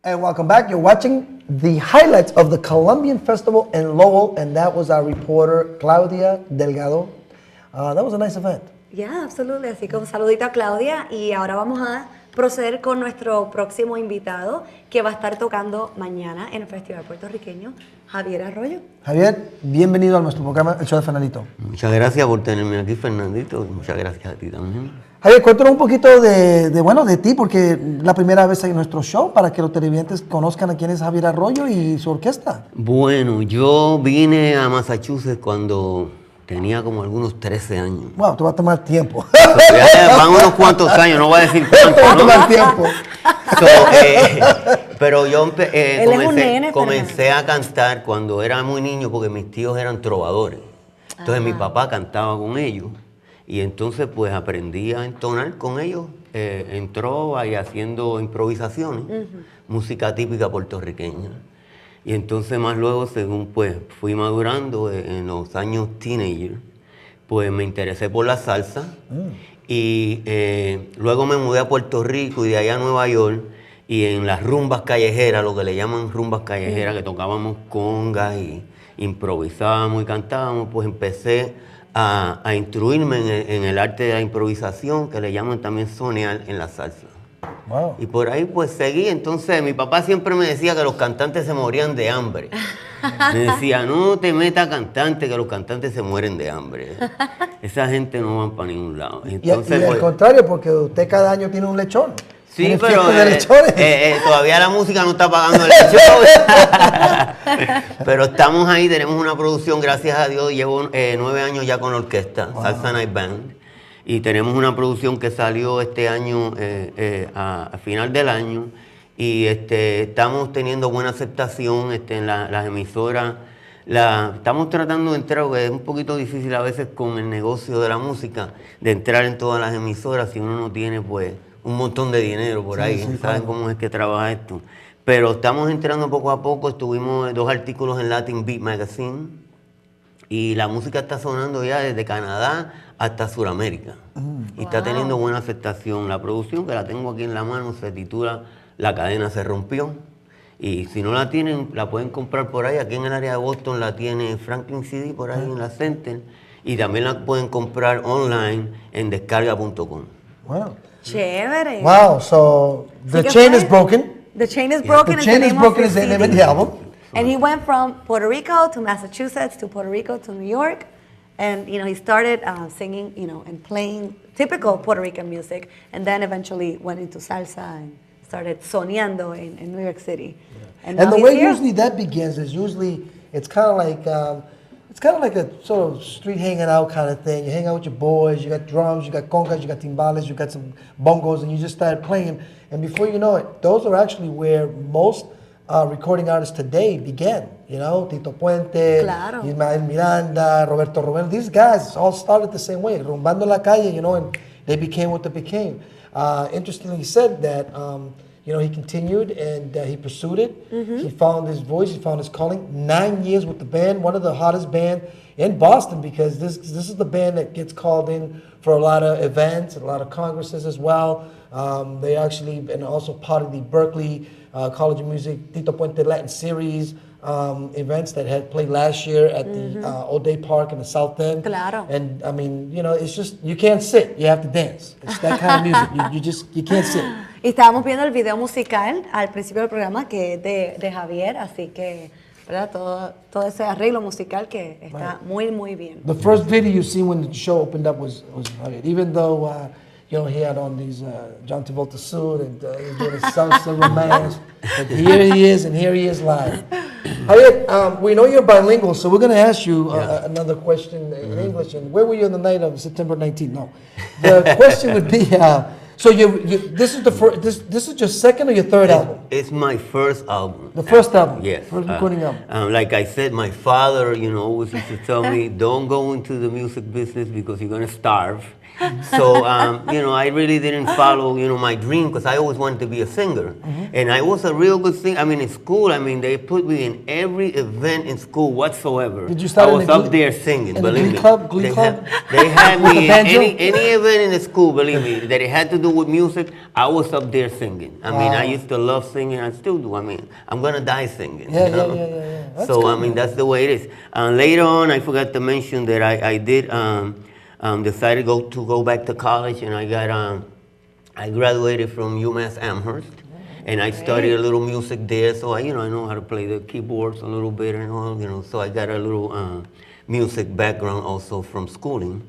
And welcome back. You're watching the highlights of the Colombian Festival in Lowell, and that was our reporter, Claudia Delgado. That was a nice event. Yeah, absolutely. Así que un saludito a Claudia y ahora vamos a proceder con nuestro próximo invitado que va a estar tocando mañana en el Festival Puertorriqueño, Javier Arroyo. Javier, bienvenido a nuestro programa, El Show de Fernandito. Muchas gracias por tenerme aquí, Fernandito, y muchas gracias a ti también. Javier, cuéntanos un poquito de ti, porque la primera vez en nuestro show, para que los televidentes conozcan a quién es Javier Arroyo y su orquesta. Bueno, yo vine a Massachusetts cuando tenía como algunos 13 años. Wow, te va a tomar tiempo. Ya van unos cuantos años, no voy a decir cuánto, Te va a ¿no? tomar tiempo. Pero yo nene, comencé a cantar cuando era muy niño porque mis tíos eran trovadores. Entonces mi papá cantaba con ellos y entonces pues aprendí a entonar con ellos en trova y haciendo improvisaciones, música típica puertorriqueña. Y entonces más luego, según pues fui madurando en los años teenager, pues me interesé por la salsa y luego me mudé a Puerto Rico y de allá a Nueva York y en las rumbas callejeras, lo que le llaman rumbas callejeras, que tocábamos congas y improvisábamos y cantábamos, pues empecé a instruirme en el arte de la improvisación, que le llaman también sonear en la salsa. Wow. Y por ahí pues seguí. Entonces mi papá siempre me decía que los cantantes se morían de hambre. Me decía, no te metas cantante, que los cantantes se mueren de hambre. Esa gente no van para ningún lado. Entonces, y al pues, contrario, porque usted cada año tiene un lechón. sí, pero todavía la música no está pagando el show. Pero estamos ahí, tenemos una producción, gracias a Dios. Llevo 9 años ya con la orquesta, Salsa Night Band. Y tenemos una producción que salió este año, a final del año, y estamos teniendo buena aceptación en las emisoras. Estamos tratando de entrar, porque es un poquito difícil a veces con el negocio de la música, de entrar en todas las emisoras si uno no tiene pues un montón de dinero por ahí. Sí, ¿Saben claro. cómo es que trabaja esto? Pero estamos entrando poco a poco. Estuvimos 2 artículos en Latin Beat Magazine, y la música está sonando ya desde Canadá hasta Sudamérica. Y está teniendo buena aceptación. La producción, que la tengo aquí en la mano, se titula La cadena se rompió. Y si no la tienen, la pueden comprar por ahí. Aquí en el área de Boston la tiene Franklin CD, por ahí en la Center. Y también la pueden comprar online en descarga.com. Wow. Chévere. Wow, so the Sí que chain fue. is broken. The chain is broken. The is chain the is name broken of is the his name of CD. the album. And he went from Puerto Rico to Massachusetts to Puerto Rico to New York. And, he started singing, and playing typical Puerto Rican music. And then eventually went into salsa and started soñando in New York City. Yeah. And now the he's way here. usually that begins is it's kind of like a sort of street hanging out kind of thing. You hang out with your boys, you got drums, you got congas, you got timbales, you got some bongos, and you just start playing. And before you know it, those are actually where most recording artists today began. Tito Puente, Claro. Ismael Miranda, Roberto Romero. These guys all started the same way, rumbando en la calle, and they became what they became. Interestingly, he said that, he continued and he pursued it. He found his voice, he found his calling. 9 years with the band, one of the hottest bands in Boston, because this is the band that gets called in for a lot of events, a lot of congresses as well. They actually, and also part of the Berkeley College of Music Tito Puente Latin Series events that had played last year at the O'Day Park in the South End. Claro. And I mean, it's just, you can't sit, you have to dance. It's that kind of music. You can't sit. Y estábamos viendo el video musical al principio del programa, que es de Javier, así que, ¿verdad? Todo ese arreglo musical que está muy, muy bien. The first video you see when the show opened up was Javier. Even though, he had on these John Travolta suit and he was doing a salsa romance. But here he is, and here he is live. Javier, we know you're bilingual, so we're going to ask you another question in English. And where were you on the night of September 19th? No. The question would be, so this is the first. This is your second or your third album? It's my first album. The first album. Yes. First recording album. Like I said, my father, always used to tell me, don't go into the music business because you're going to starve. So, you know, I really didn't follow, you know, my dream because I always wanted to be a singer. And I was a real good singer. I mean, in school, I mean, they put me in every event in school whatsoever. Did you start I in was the up Glee- there singing, in the believe Glee me. club? Glee club? They had With the me in banjo? any event in the school, believe me, that it had to do with music, I was up there singing. I mean, I Wow. used to love singing. I still do. I mean, I'm going to die singing. Yeah, you know? yeah. That's So, good, I mean, man. that's the way it is. Later on, I forgot to mention that I did decided to go back to college, and I graduated from UMass Amherst, and I studied a little music there. So I know how to play the keyboards a little bit and all, you know. So I got a little music background also from schooling,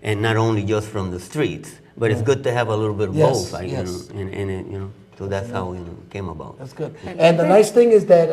and not only just from the streets. But it's good to have a little bit of Yes, both, yes. you know, in it, you know. So that's how it came about. That's good. And the nice thing is that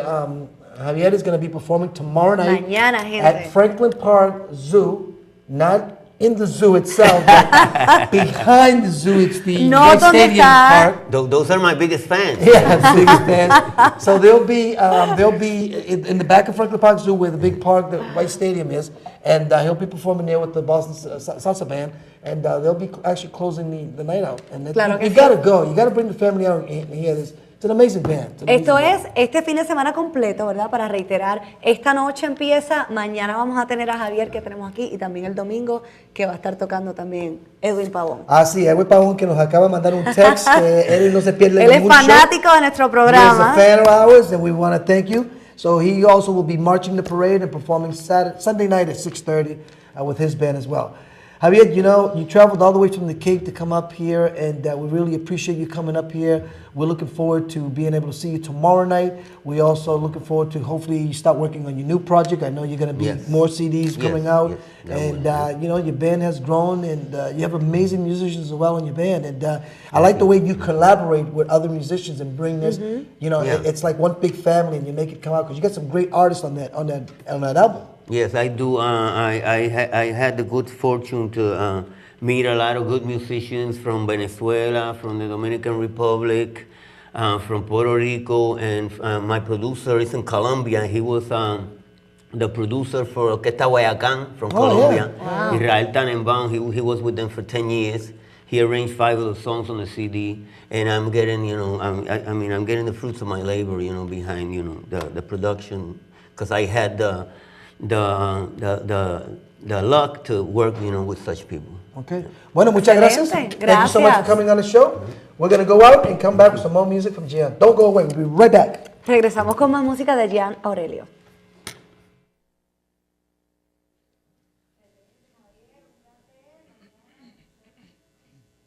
Javier is going to be performing tomorrow night Mañana, gente. at Franklin Park Zoo, not in the zoo itself, but behind the zoo. It's the No, White ¿dónde Stadium está? Park. Those are my biggest fans. Yeah, big fans. So they'll be in the back of Franklin Park Zoo, where the big park, the White Stadium is, and he'll be performing there with the Boston Salsa Band, and they'll be actually closing the night out. And Claro que you sí. gotta go. You gotta bring the family out and hear this. It's an amazing band. It's an amazing Esto band. es este fin de semana completo, ¿verdad? Para reiterar, esta noche empieza, mañana vamos a tener a Javier que tenemos aquí y también el domingo que va a estar tocando también Edwin Pavón. Ah, sí, Edwin Pavón que nos acaba de mandar un text que él no se pierde Él es ningún show. fanático de nuestro He's a programa. fan of ours, and we want to thank you. So he also will be marching the parade and performing Sunday night at 6:30 with his band as well. Javier, you know, you traveled all the way from the Cape to come up here, and we really appreciate you coming up here. We're looking forward to being able to see you tomorrow night. We also looking forward to hopefully you start working on your new project. I know you're going to be Yes. more CDs coming Yes, out, yes, and definitely. you know, your band has grown, and you have amazing musicians as well in your band. And I like the way you collaborate with other musicians and bring this. You know, Yeah. it's like one big family, and you make it come out because you got some great artists on that album. Yes, I do. I had the good fortune to meet a lot of good musicians from Venezuela, from the Dominican Republic, from Puerto Rico, and my producer is in Colombia. He was the producer for Orquesta Guayacán from Colombia. Wow. Israel Tannenbaum, he was with them for 10 years. He arranged 5 of the songs on the CD, and I'm getting, you know, I mean, I'm getting the fruits of my labor, you know, behind, you know, the production, because I had the luck to work, you know, with such people. Okay. Bueno, muchas gracias. Excelente. Thank you so much for Gracias. coming on the show. We're going to go out and come back with some more music from Gian. Don't go away. We'll be right back. Regresamos con más música de Javier Arroyo.